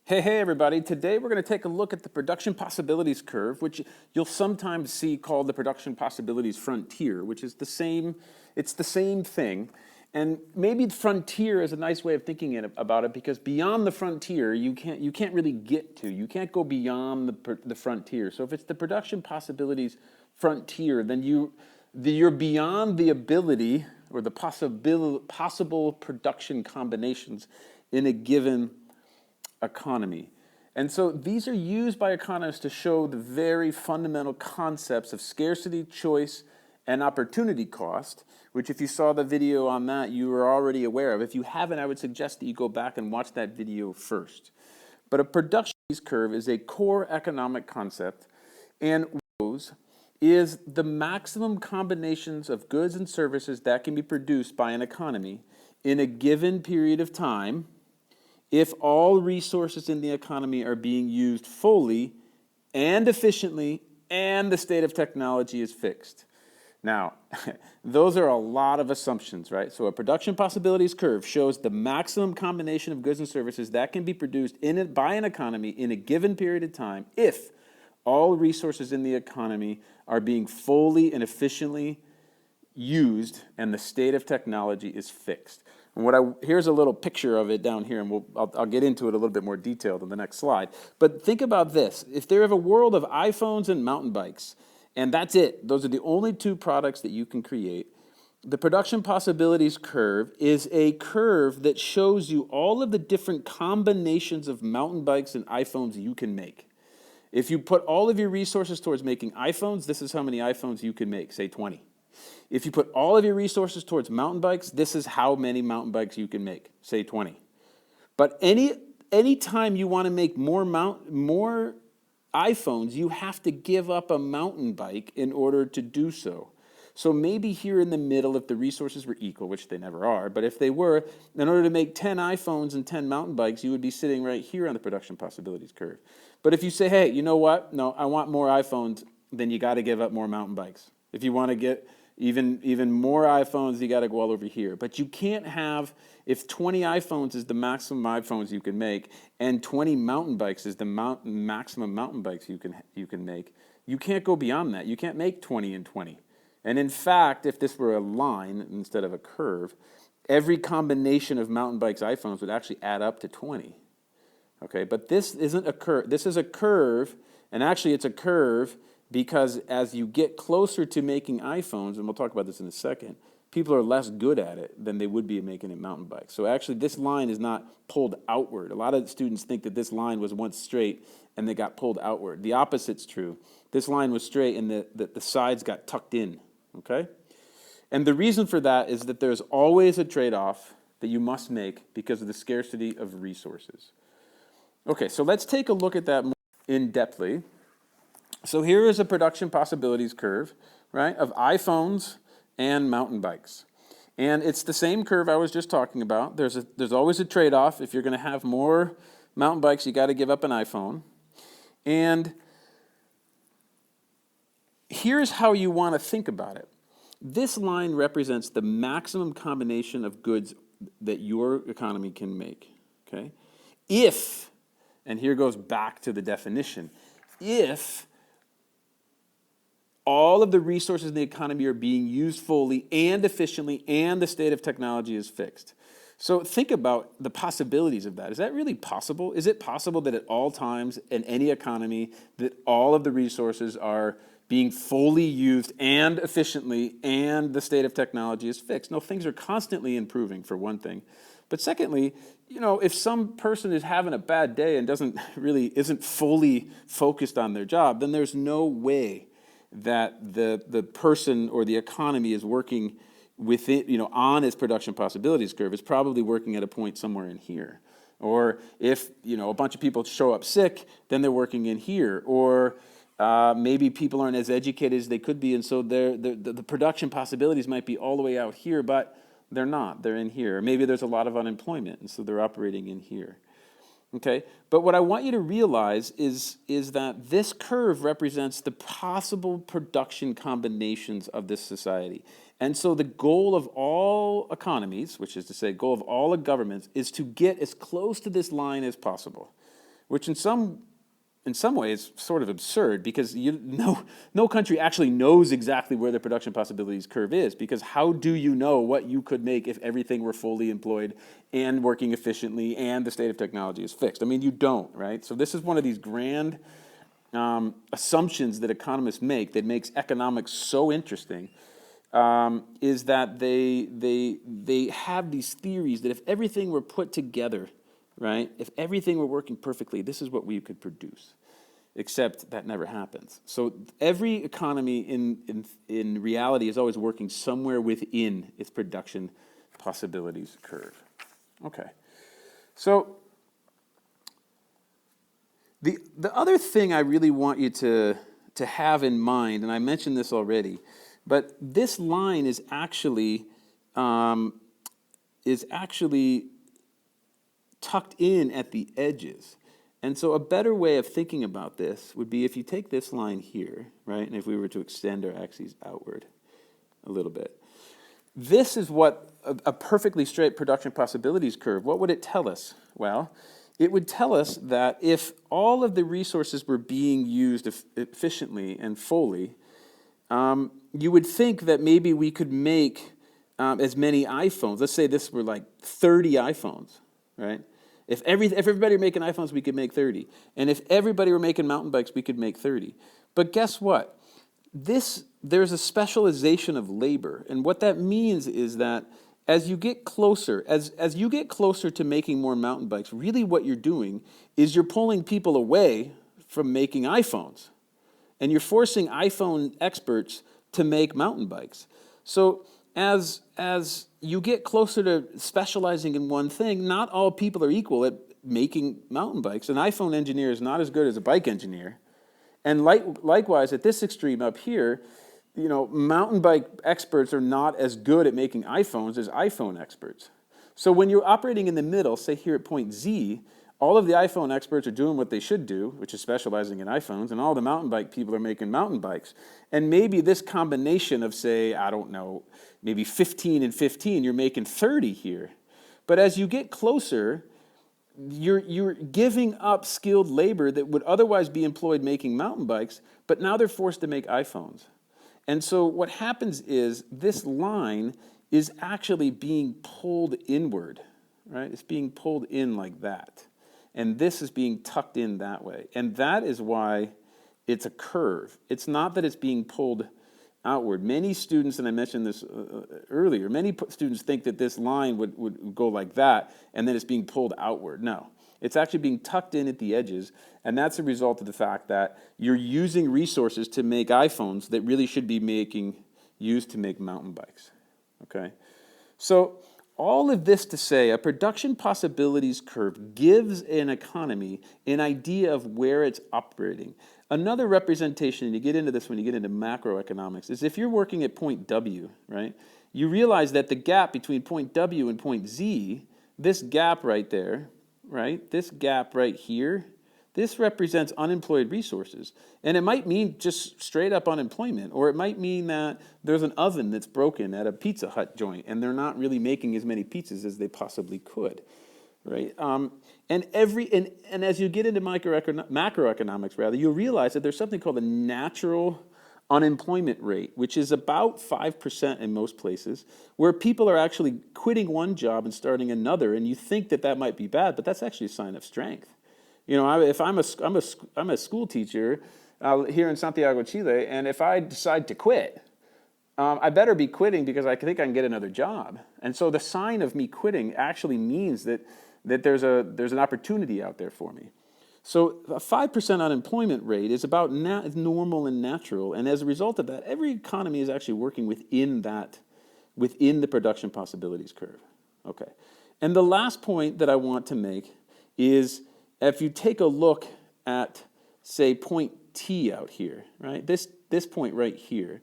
Hey everybody, today we're going to take a look at the production possibilities curve, which you'll sometimes see called the production possibilities frontier, which is it's the same thing. And maybe the frontier is a nice way of thinking about it, because beyond the frontier, you can't really get to. You can't go beyond the frontier. So if it's the production possibilities frontier, then you're beyond the ability or the possible production combinations in a given economy. And so these are used by economists to show the very fundamental concepts of scarcity, choice, and opportunity cost, which if you saw the video on that, you were already aware of. If you haven't, I would suggest that you go back and watch that video first. But a production curve is a core economic concept, and is the maximum combinations of goods and services that can be produced by an economy in a given period of time if all resources in the economy are being used fully and efficiently and the state of technology is fixed. Now, those are a lot of assumptions, right? So a production possibilities curve shows the maximum combination of goods and services that can be produced by an economy in a given period of time if all resources in the economy are being fully and efficiently used and the state of technology is fixed. And here's a little picture of it down here, and I'll get into it a little bit more detailed on the next slide. But think about this. If there is a world of iPhones and mountain bikes, and that's it, those are the only two products that you can create, the production possibilities curve is a curve that shows you all of the different combinations of mountain bikes and iPhones you can make. If you put all of your resources towards making iPhones, this is how many iPhones you can make, say 20. If you put all of your resources towards mountain bikes, this is how many mountain bikes you can make, say 20. But any time you want to make more iPhones, you have to give up a mountain bike in order to do so. So maybe here in the middle, if the resources were equal, which they never are, but if they were, in order to make 10 iPhones and 10 mountain bikes, you would be sitting right here on the production possibilities curve. But if you say, hey, you know what? No, I want more iPhones, then you got to give up more mountain bikes. If you want to get even more iPhones, you got to go all over here. But you can't have, if 20 iPhones is the maximum iPhones you can make, and 20 mountain bikes is the maximum mountain bikes you can make, you can't go beyond that. You can't make 20 and 20. And in fact, if this were a line instead of a curve, every combination of mountain bikes, iPhones would actually add up to 20. Okay, but this isn't a curve. This is a curve, and actually it's a curve because as you get closer to making iPhones, and we'll talk about this in a second, people are less good at it than they would be at making a mountain bike. So actually this line is not pulled outward. A lot of students think that this line was once straight and they got pulled outward. The opposite's true. This line was straight and the sides got tucked in, okay? And the reason for that is that there's always a trade-off that you must make because of the scarcity of resources. Okay, so let's take a look at that more in-depthly. So here is a production possibilities curve, right, of iPhones and mountain bikes. And it's the same curve I was just talking about. There's always a trade-off. If you're going to have more mountain bikes, you got to give up an iPhone. And here's how you want to think about it. This line represents the maximum combination of goods that your economy can make, okay? If, and here goes back to the definition, if all of the resources in the economy are being used fully and efficiently and the state of technology is fixed. So think about the possibilities of that. Is that really possible? Is it possible that at all times in any economy that all of the resources are being fully used and efficiently and the state of technology is fixed? No, things are constantly improving, for one thing. But secondly, you know, if some person is having a bad day and isn't fully focused on their job, then there's no way that the person or the economy is working with it, you know, on its production possibilities curve. It's probably working at a point somewhere in here. Or if, you know, a bunch of people show up sick, then they're working in here. Or maybe people aren't as educated as they could be, and so the production possibilities might be all the way out here, but they're not. They're in here. Or maybe there's a lot of unemployment, and so they're operating in here. Okay, but what I want you to realize is that this curve represents the possible production combinations of this society. And so the goal of all economies, which is to say goal of all governments, is to get as close to this line as possible. which in some ways sort of absurd, because no country actually knows exactly where the production possibilities curve is, because how do you know what you could make if everything were fully employed and working efficiently and the state of technology is fixed? I mean, you don't, right? So this is one of these grand assumptions that economists make that makes economics so interesting, is that they have these theories that if everything were put together, right, if everything were working perfectly, this is what we could produce. Except that never happens. So every economy in reality is always working somewhere within its production possibilities curve. Okay. So the other thing I really want you to have in mind, and I mentioned this already, but this line is actually tucked in at the edges. And so a better way of thinking about this would be if you take this line here, right, and if we were to extend our axes outward a little bit. This is what a perfectly straight production possibilities curve, what would it tell us? Well, it would tell us that if all of the resources were being used efficiently and fully, you would think that maybe we could make as many iPhones. Let's say this were like 30 iPhones, right? If everybody were making iPhones, we could make 30. And if everybody were making mountain bikes, we could make 30. But guess what? There's a specialization of labor. And what that means is that as you get closer, as you get closer to making more mountain bikes, really what you're doing is you're pulling people away from making iPhones. And you're forcing iPhone experts to make mountain bikes. So as you get closer to specializing in one thing, not all people are equal at making mountain bikes. An iPhone engineer is not as good as a bike engineer. And likewise, at this extreme up here, mountain bike experts are not as good at making iPhones as iPhone experts. So when you're operating in the middle, say here at point Z, all of the iPhone experts are doing what they should do, which is specializing in iPhones, and all the mountain bike people are making mountain bikes. And maybe this combination of, say, I don't know, maybe 15 and 15, you're making 30 here. But as you get closer, you're giving up skilled labor that would otherwise be employed making mountain bikes, but now they're forced to make iPhones. And so what happens is this line is actually being pulled inward, right? It's being pulled in like that. And this is being tucked in that way. And that is why it's a curve. It's not that it's being pulled outward. Many students, and I mentioned this earlier, many students think that this line would go like that, and then it's being pulled outward. No. It's actually being tucked in at the edges, and that's a result of the fact that you're using resources to make iPhones that really should be used to make mountain bikes. Okay? So all of this to say, a production possibilities curve gives an economy an idea of where it's operating. Another representation, and you get into this when you get into macroeconomics, is if you're working at point W, right, you realize that the gap between point W and point Z, this gap right there, right, this gap right here, this represents unemployed resources. And it might mean just straight up unemployment, or it might mean that there's an oven that's broken at a Pizza Hut joint and they're not really making as many pizzas as they possibly could, right? And as you get into macroeconomics, rather, you'll realize that there's something called a natural unemployment rate, which is about 5% in most places, where people are actually quitting one job and starting another, and you think that that might be bad, but that's actually a sign of strength. If I'm a school teacher here in Santiago, Chile, and if I decide to quit, I better be quitting because I think I can get another job. And so the sign of me quitting actually means that there's an opportunity out there for me. So a 5% unemployment rate is about normal and natural, and as a result of that, every economy is actually working within the production possibilities curve. Okay, and the last point that I want to make is, if you take a look at, say, point T out here, right? This point right here,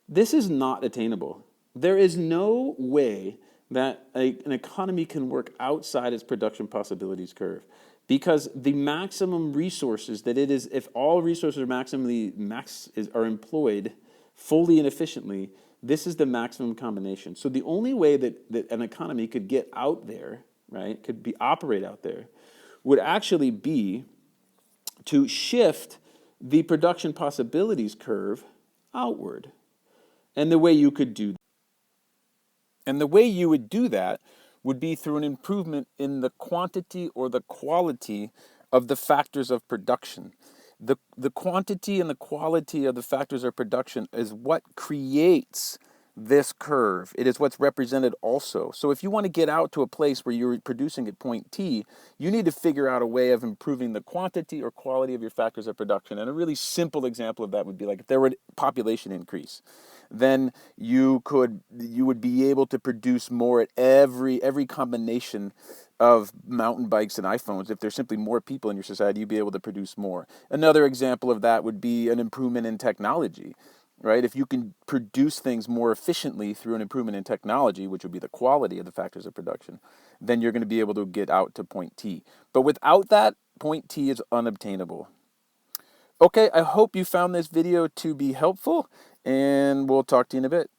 this is not attainable. There is no way that an economy can work outside its production possibilities curve, because the maximum resources that it is, if all resources are employed fully and efficiently, this is the maximum combination. So the only way that an economy could get out there, right, operate out there, would actually be to shift the production possibilities curve outward. And the way you could do And the way you would do that would be through an improvement in the quantity or the quality of the factors of production. The quantity and the quality of the factors of production is what creates this curve. It is what's represented also. So if you want to get out to a place where you're producing at point T, you need to figure out a way of improving the quantity or quality of your factors of production. And a really simple example of that would be like if there were a population increase, then you would be able to produce more at every combination of mountain bikes and iPhones. If there's simply more people in your society, you'd be able to produce more. Another example of that would be an improvement in technology, right? If you can produce things more efficiently through an improvement in technology, which would be the quality of the factors of production, then you're going to be able to get out to point T. But without that, point T is unobtainable. Okay, I hope you found this video to be helpful, and we'll talk to you in a bit.